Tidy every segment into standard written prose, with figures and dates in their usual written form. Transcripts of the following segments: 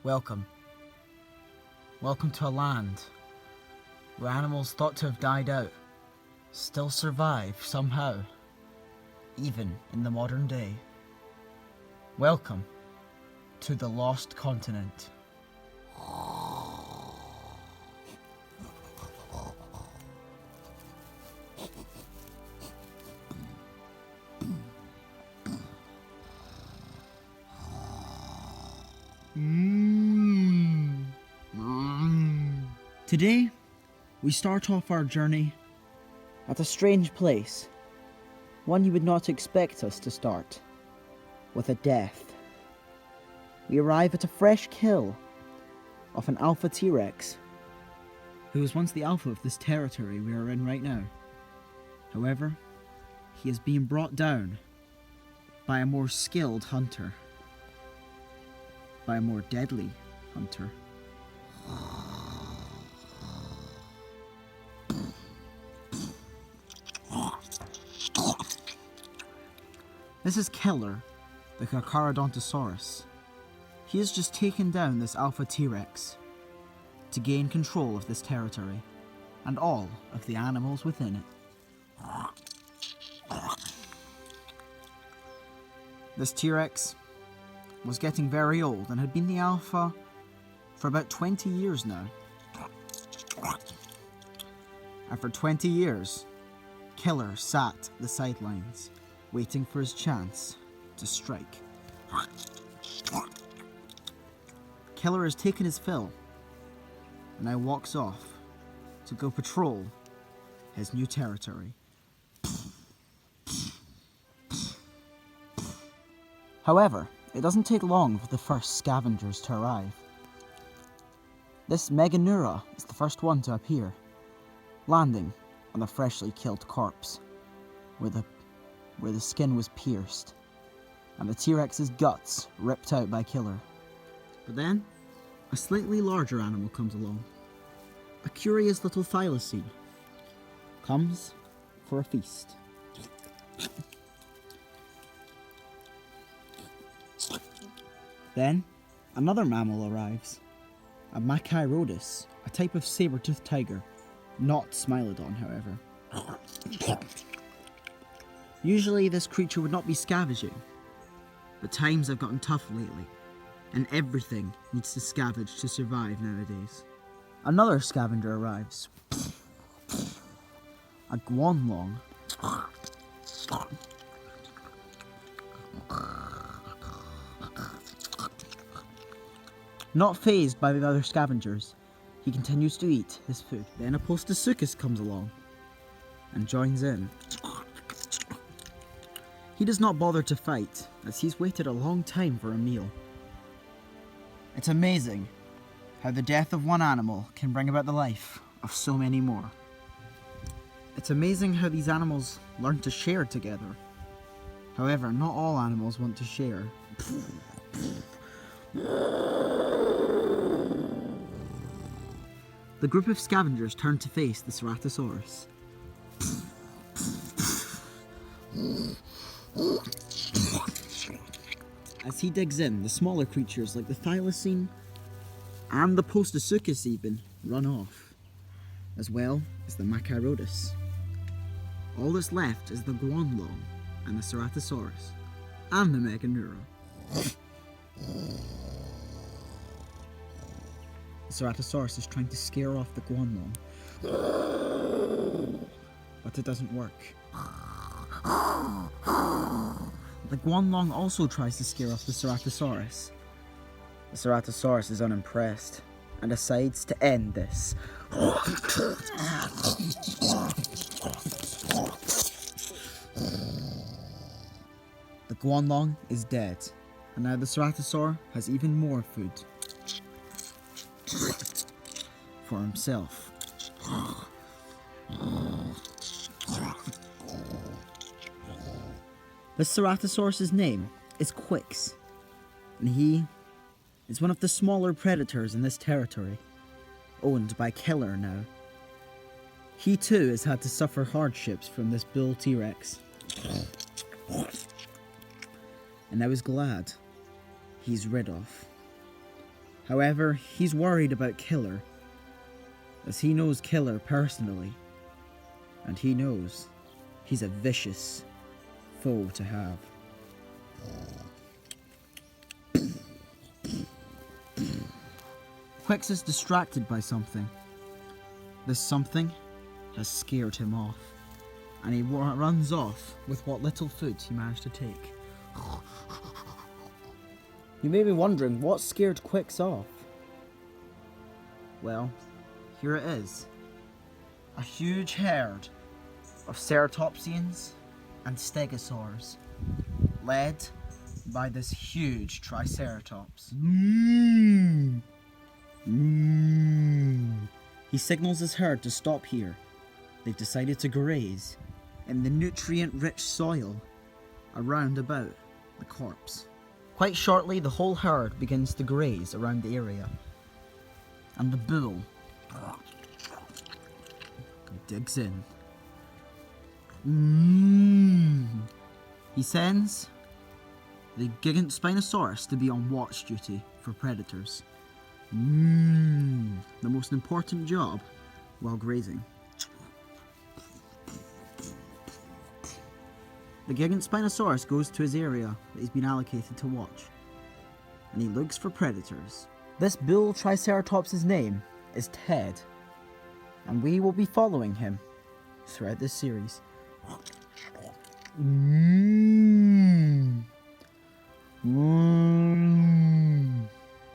Welcome. Welcome to a land where animals thought to have died out still survive somehow, even in the modern day. Welcome to the Lost Continent. Today, we start off our journey at a strange place, one you would not expect us to start, with a death. We arrive at a fresh kill of an alpha T-Rex, who was once the alpha of this territory we are in right now. However, he is being brought down by a more skilled hunter, by a more deadly hunter. This is Killer, the Camosaurus. He has just taken down this alpha T-Rex to gain control of this territory and all of the animals within it. This T-Rex was getting very old and had been the alpha for about 20 years now. And for 20 years, Killer sat the sidelines, waiting for his chance to strike. Killer has taken his fill and now walks off to go patrol his new territory. However, it doesn't take long for the first scavengers to arrive. This Meganura is the first one to appear, landing on a freshly killed corpse, where the skin was pierced, and the T-Rex's guts ripped out by Killer. But then, a slightly larger animal comes along. A curious little thylacine comes for a feast. Then, another mammal arrives. A Machirodus, a type of saber-toothed tiger, not Smilodon, however. Usually this creature would not be scavenging, but times have gotten tough lately, and everything needs to scavenge to survive nowadays. Another scavenger arrives. A Guanlong. Not fazed by the other scavengers, he continues to eat his food. Then a Postosuchus comes along and joins in. He does not bother to fight, as he's waited a long time for a meal. It's amazing how the death of one animal can bring about the life of so many more. It's amazing how these animals learn to share together. However, not all animals want to share. The group of scavengers turn to face the Ceratosaurus. As he digs in, the smaller creatures like the thylacine and the Postosuchus even run off, as well as the Machirodus. All that's left is the Guanlong and the Ceratosaurus and the Meganura. The Ceratosaurus is trying to scare off the Guanlong, but it doesn't work. The Guanlong also tries to scare off the Ceratosaurus. The Ceratosaurus is unimpressed and decides to end this. The Guanlong is dead, and now the Ceratosaur has even more food for himself. The Ceratosaurus' name is Quix, and he is one of the smaller predators in this territory, owned by Killer now. He too has had to suffer hardships from this bull T-Rex, and now is glad he's rid of However, he's worried about Killer, as he knows Killer personally, and he knows he's a vicious foe to have. Quix is distracted by something. This something has scared him off, and he runs off with what little food he managed to take. You may be wondering what scared Quix off. Well, here it is. A huge herd of ceratopsians and stegosaurs, led by this huge triceratops. He signals his herd to stop here. They've decided to graze in the nutrient-rich soil around about the corpse. Quite shortly, the whole herd begins to graze around the area, and the bull digs in. He sends the gigant Spinosaurus to be on watch duty for predators. The most important job while grazing. The gigant Spinosaurus goes to his area that he's been allocated to watch, and he looks for predators. This bull Triceratops' name is Ted, and we will be following him throughout this series.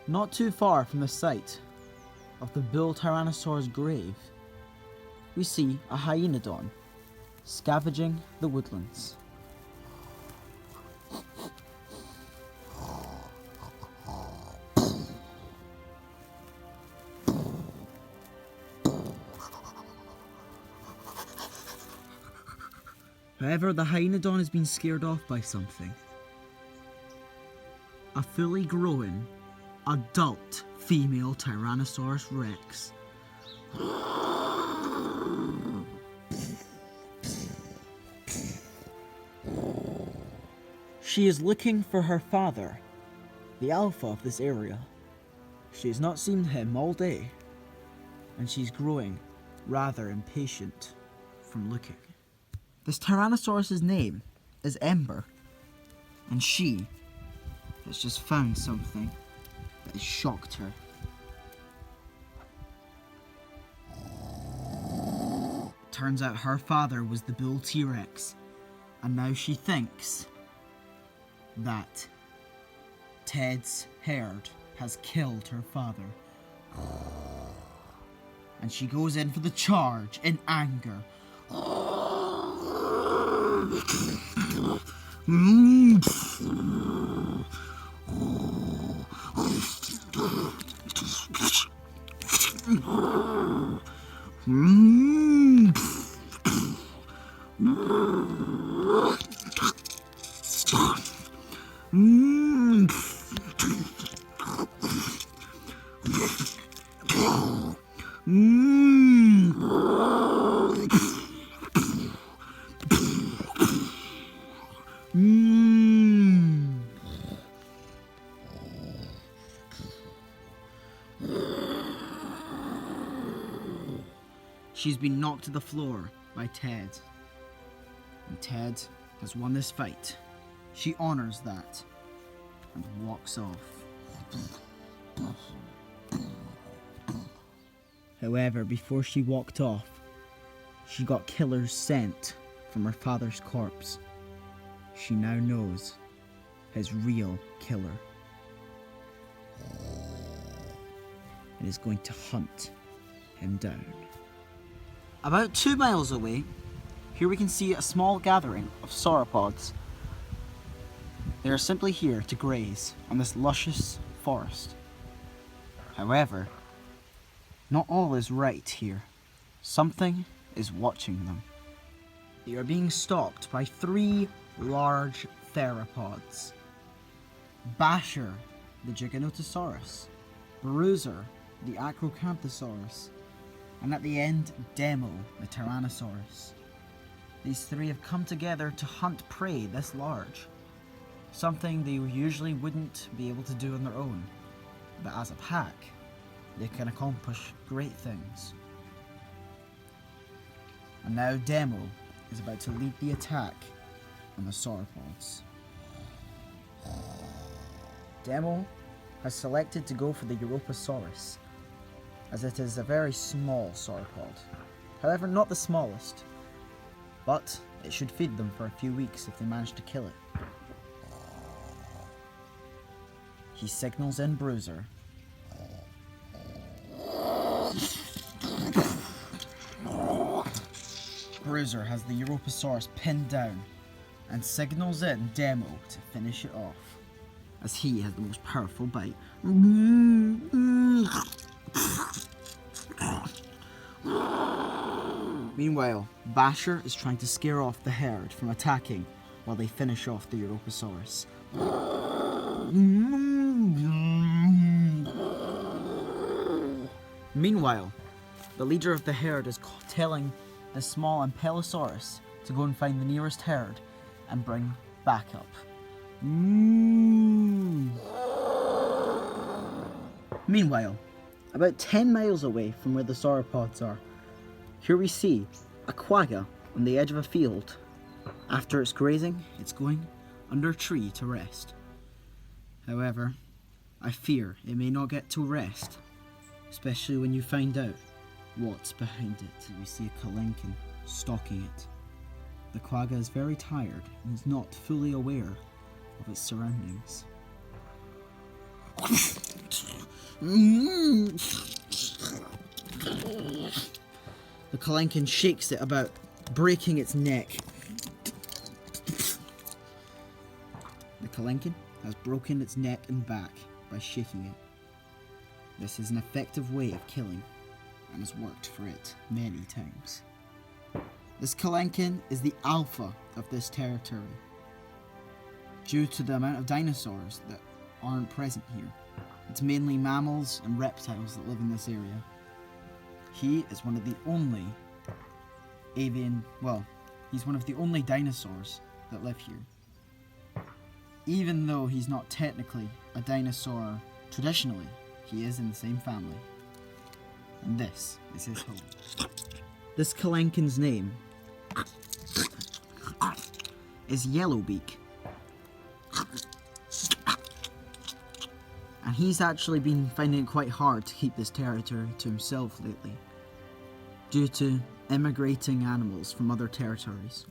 Not too far from the site of the bull Tyrannosaur's grave, we see a hyenodon scavenging the woodlands. However, the hyenodon has been scared off by something. A fully grown, adult female Tyrannosaurus Rex. She is looking for her father, the alpha of this area. She has not seen him all day, and she's growing rather impatient from looking. This Tyrannosaurus' name is Ember, and she has just found something that has shocked her. Turns out her father was the bull T-Rex, and now she thinks that Ted's herd has killed her father. And she goes in for the charge in anger. She's been knocked to the floor by Ted, and Ted has won this fight. She honors that and walks off. However, before she walked off, she got Killer's scent from her father's corpse. She now knows his real killer and is going to hunt him down. About 2 miles away, here we can see a small gathering of sauropods. They are simply here to graze on this luscious forest. However, not all is right here. Something is watching them. They are being stalked by 3 large theropods. Basher, the Giganotosaurus, Bruiser, the Acrocanthosaurus, and at the end, Demo, the Tyrannosaurus. These 3 have come together to hunt prey this large, something they usually wouldn't be able to do on their own. but as a pack, they can accomplish great things. And now Demo is about to lead the attack on the sauropods. Demo has selected to go for the Europasaurus, as it is a very small sauropod. However, not the smallest, but it should feed them for a few weeks if they manage to kill it. He signals in Bruiser. Bruiser has the Europasaurus pinned down and signals in Demo to finish it off, as he has the most powerful bite. Meanwhile, Basher is trying to scare off the herd from attacking while they finish off the Europasaurus. Meanwhile, the leader of the herd is telling the small Ankylosaurus to go and find the nearest herd and bring backup. Meanwhile, about 10 miles away from where the sauropods are, here we see a quagga on the edge of a field. After it's grazing, it's going under a tree to rest. However, I fear it may not get to rest, especially when you find out what's behind it. We see a Kalenkin stalking it. The quagga is very tired and is not fully aware of its surroundings. The Kalenkin shakes it about, breaking its neck. The Kalenkin has broken its neck and back by shaking it. This is an effective way of killing, and has worked for it many times. This Kalenkin is the alpha of this territory, due to the amount of dinosaurs that aren't present here. It's mainly mammals and reptiles that live in this area. He is one of the only he's one of the only dinosaurs that live here. Even though he's not technically a dinosaur traditionally, he is in the same family. And this is his home. This Kalenkin's name is Yellowbeak. And he's actually been finding it quite hard to keep this territory to himself lately, due to immigrating animals from other territories,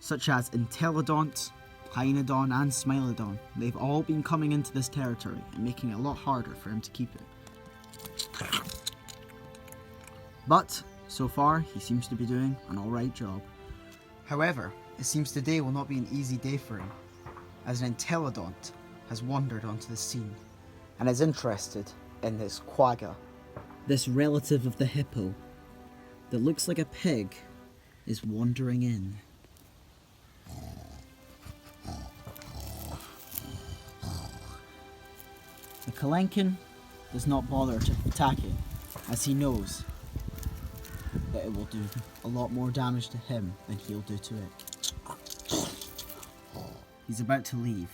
such as Entelodont, Hynodon and Smilodon. They've all been coming into this territory and making it a lot harder for him to keep it. But, so far, he seems to be doing an alright job. However, it seems today will not be an easy day for him, as an Entelodont has wandered onto the scene and is interested in this quagga. This relative of the hippo that looks like a pig is wandering in. The Kalenkin does not bother to attack it, as he knows that it will do a lot more damage to him than he'll do to it. He's about to leave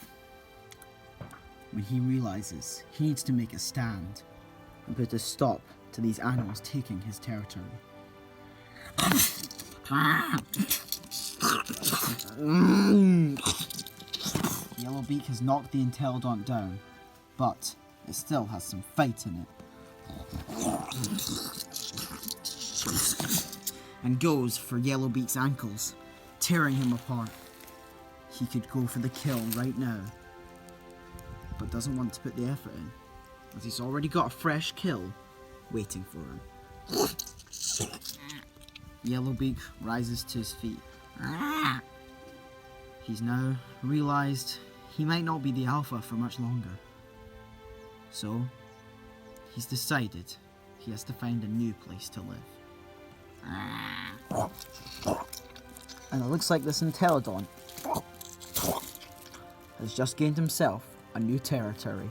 when he realizes he needs to make a stand and put a stop to these animals taking his territory. Yellowbeak has knocked the Entelodont down, but it still has some fight in it. And goes for Yellowbeak's ankles, tearing him apart. He could go for the kill right now, but doesn't want to put the effort in, as he's already got a fresh kill waiting for him. Yellowbeak rises to his feet. He's now realized he might not be the alpha for much longer. So, he's decided he has to find a new place to live. And it looks like this Entelodon has just gained himself a new territory.